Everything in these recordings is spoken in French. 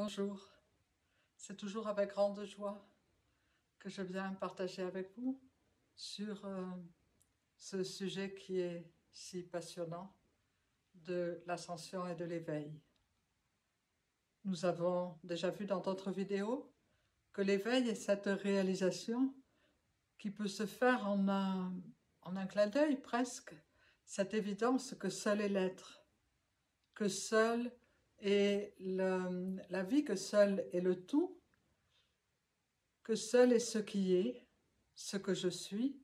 Bonjour, c'est toujours avec grande joie que je viens partager avec vous sur ce sujet qui est si passionnant de l'ascension et de l'éveil. Nous avons déjà vu dans d'autres vidéos que l'éveil est cette réalisation qui peut se faire en un clin d'œil presque, cette évidence que seul est l'être, que seul est la vie, que seul est le tout, que seul est ce qui est, ce que je suis,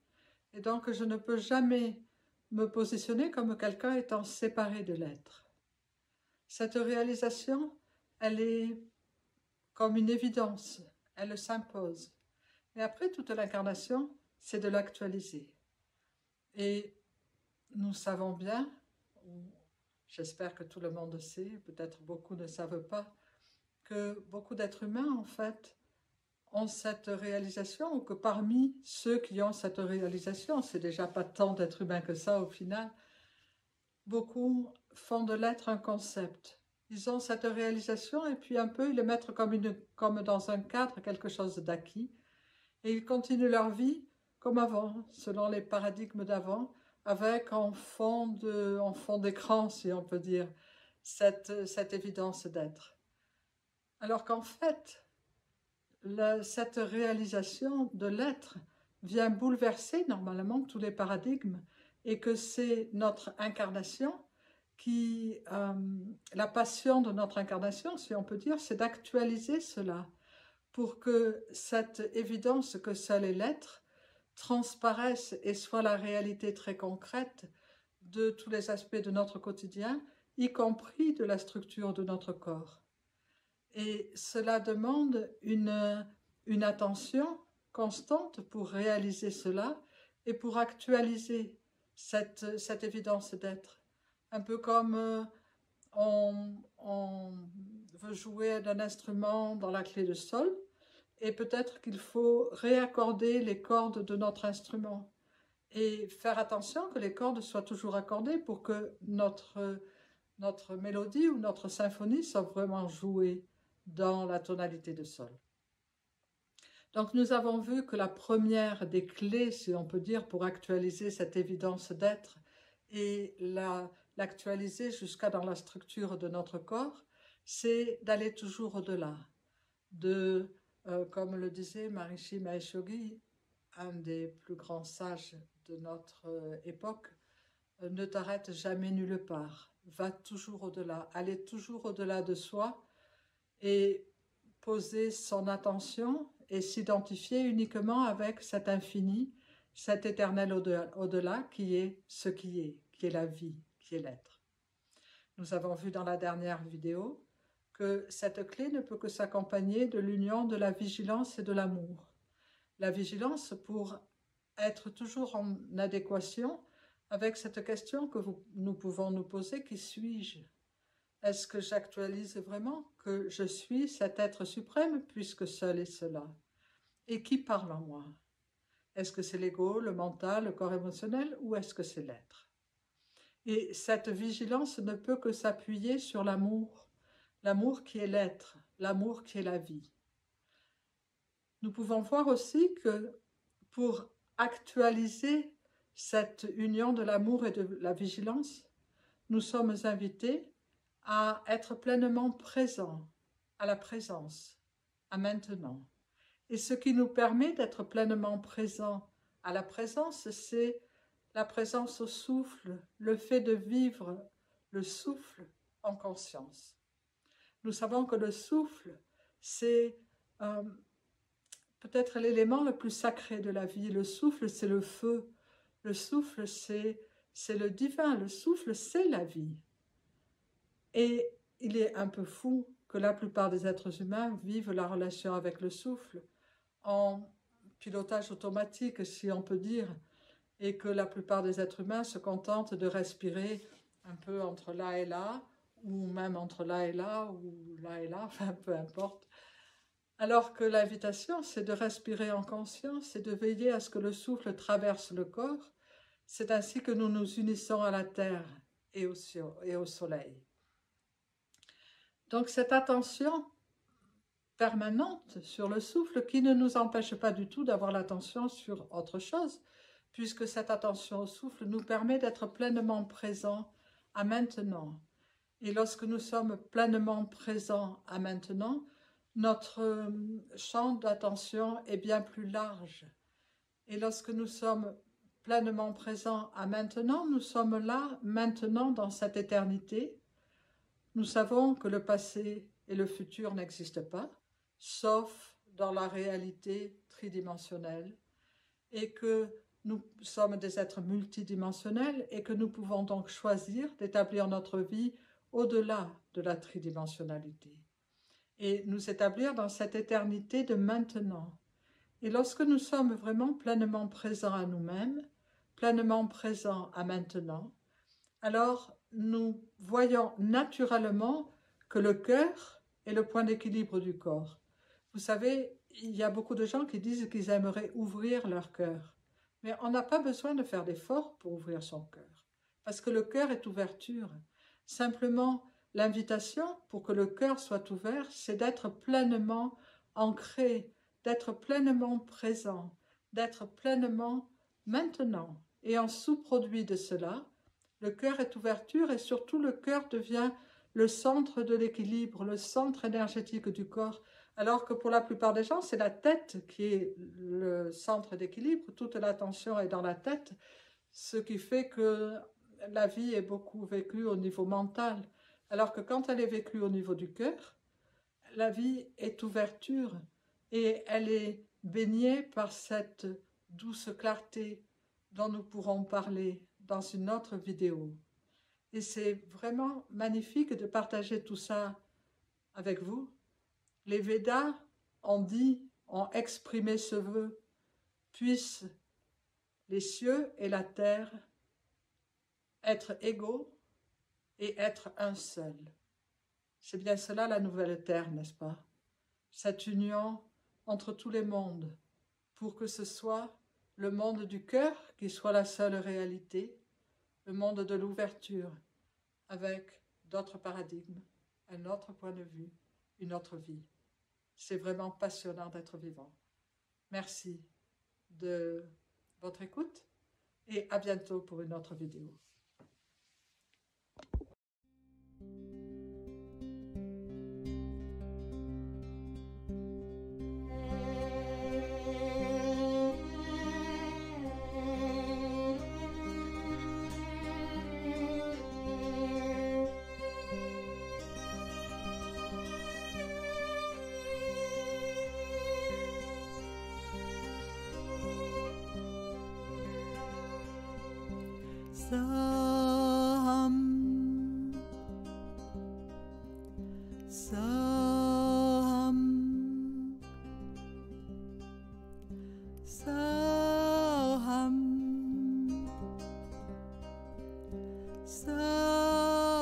et donc je ne peux jamais me positionner comme quelqu'un étant séparé de l'être. Cette réalisation, elle est comme une évidence, elle s'impose. Et après, toute l'incarnation, c'est de l'actualiser. Et nous savons bien, j'espère que tout le monde sait, peut-être beaucoup ne savent pas, que beaucoup d'êtres humains, en fait, ont cette réalisation, ou que parmi ceux qui ont cette réalisation, c'est déjà pas tant d'êtres humains que ça au final, beaucoup font de l'être un concept. Ils ont cette réalisation et puis un peu ils le mettent comme dans un cadre, quelque chose d'acquis, et ils continuent leur vie comme avant, selon les paradigmes d'avant, avec en fond d'écran, si on peut dire, cette évidence d'être. Alors qu'en fait, cette réalisation de l'être vient bouleverser normalement tous les paradigmes et que c'est notre incarnation qui, la passion de notre incarnation, si on peut dire, c'est d'actualiser cela pour que cette évidence que seul est l'être transparaisse et soit la réalité très concrète de tous les aspects de notre quotidien, y compris de la structure de notre corps. Et cela demande une attention constante pour réaliser cela et pour actualiser cette évidence d'être. Un peu comme on veut jouer d'un instrument dans la clé de sol, et peut-être qu'il faut réaccorder les cordes de notre instrument et faire attention que les cordes soient toujours accordées pour que notre mélodie ou notre symphonie soit vraiment jouée dans la tonalité de sol. Donc nous avons vu que la première des clés, si on peut dire, pour actualiser cette évidence d'être et l'actualiser jusqu'à dans la structure de notre corps, c'est d'aller toujours au-delà, comme le disait Maharishi Mahesh Yogi, un des plus grands sages de notre époque, ne t'arrête jamais nulle part, va toujours au-delà, aller toujours au-delà de soi et poser son attention et s'identifier uniquement avec cet infini, cet éternel au-delà qui est ce qui est la vie, qui est l'être. Nous avons vu dans la dernière vidéo que cette clé ne peut que s'accompagner de l'union de la vigilance et de l'amour. La vigilance pour être toujours en adéquation avec cette question que nous pouvons nous poser, qui suis-je? Est-ce que j'actualise vraiment que je suis cet être suprême puisque seul est cela? Et qui parle en moi? Est-ce que c'est l'ego, le mental, le corps émotionnel ou est-ce que c'est l'être? Et cette vigilance ne peut que s'appuyer sur l'amour qui est l'être, l'amour qui est la vie. Nous pouvons voir aussi que pour actualiser cette union de l'amour et de la vigilance, nous sommes invités à être pleinement présents à la présence, à maintenant. Et ce qui nous permet d'être pleinement présents à la présence, c'est la présence au souffle, le fait de vivre le souffle en conscience. Nous savons que le souffle, c'est peut-être l'élément le plus sacré de la vie. Le souffle, c'est le feu. Le souffle, c'est le divin. Le souffle, c'est la vie. Et il est un peu fou que la plupart des êtres humains vivent la relation avec le souffle en pilotage automatique, si on peut dire, et que la plupart des êtres humains se contentent de respirer un peu entre là et là, ou même entre là et là, ou là et là, enfin peu importe. Alors que l'invitation, c'est de respirer en conscience et de veiller à ce que le souffle traverse le corps. C'est ainsi que nous nous unissons à la terre et au soleil. Donc cette attention permanente sur le souffle qui ne nous empêche pas du tout d'avoir l'attention sur autre chose, puisque cette attention au souffle nous permet d'être pleinement présents à maintenant. Et lorsque nous sommes pleinement présents à maintenant, notre champ d'attention est bien plus large. Et lorsque nous sommes pleinement présents à maintenant, nous sommes là, maintenant, dans cette éternité. Nous savons que le passé et le futur n'existent pas, sauf dans la réalité tridimensionnelle, et que nous sommes des êtres multidimensionnels et que nous pouvons donc choisir d'établir notre vie au-delà de la tridimensionnalité et nous établir dans cette éternité de maintenant. Et lorsque nous sommes vraiment pleinement présents à nous-mêmes, pleinement présents à maintenant, alors nous voyons naturellement que le cœur est le point d'équilibre du corps. Vous savez, il y a beaucoup de gens qui disent qu'ils aimeraient ouvrir leur cœur. Mais on n'a pas besoin de faire d'efforts pour ouvrir son cœur, parce que le cœur est ouverture. Simplement, l'invitation pour que le cœur soit ouvert, c'est d'être pleinement ancré, d'être pleinement présent, d'être pleinement maintenant. Et en sous-produit de cela, le cœur est ouverture et surtout le cœur devient le centre de l'équilibre, le centre énergétique du corps, alors que pour la plupart des gens, c'est la tête qui est le centre d'équilibre, toute l'attention est dans la tête, ce qui fait que la vie est beaucoup vécue au niveau mental, alors que quand elle est vécue au niveau du cœur, la vie est ouverture et elle est baignée par cette douce clarté dont nous pourrons parler dans une autre vidéo. Et c'est vraiment magnifique de partager tout ça avec vous. Les Védas ont exprimé ce vœu, puissent les cieux et la terre être égaux et être un seul. C'est bien cela la nouvelle terre, n'est-ce pas? Cette union entre tous les mondes, pour que ce soit le monde du cœur qui soit la seule réalité, le monde de l'ouverture, avec d'autres paradigmes, un autre point de vue, une autre vie. C'est vraiment passionnant d'être vivant. Merci de votre écoute et à bientôt pour une autre vidéo. Saham, Saham, Saham, Saham,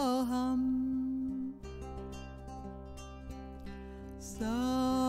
Saham.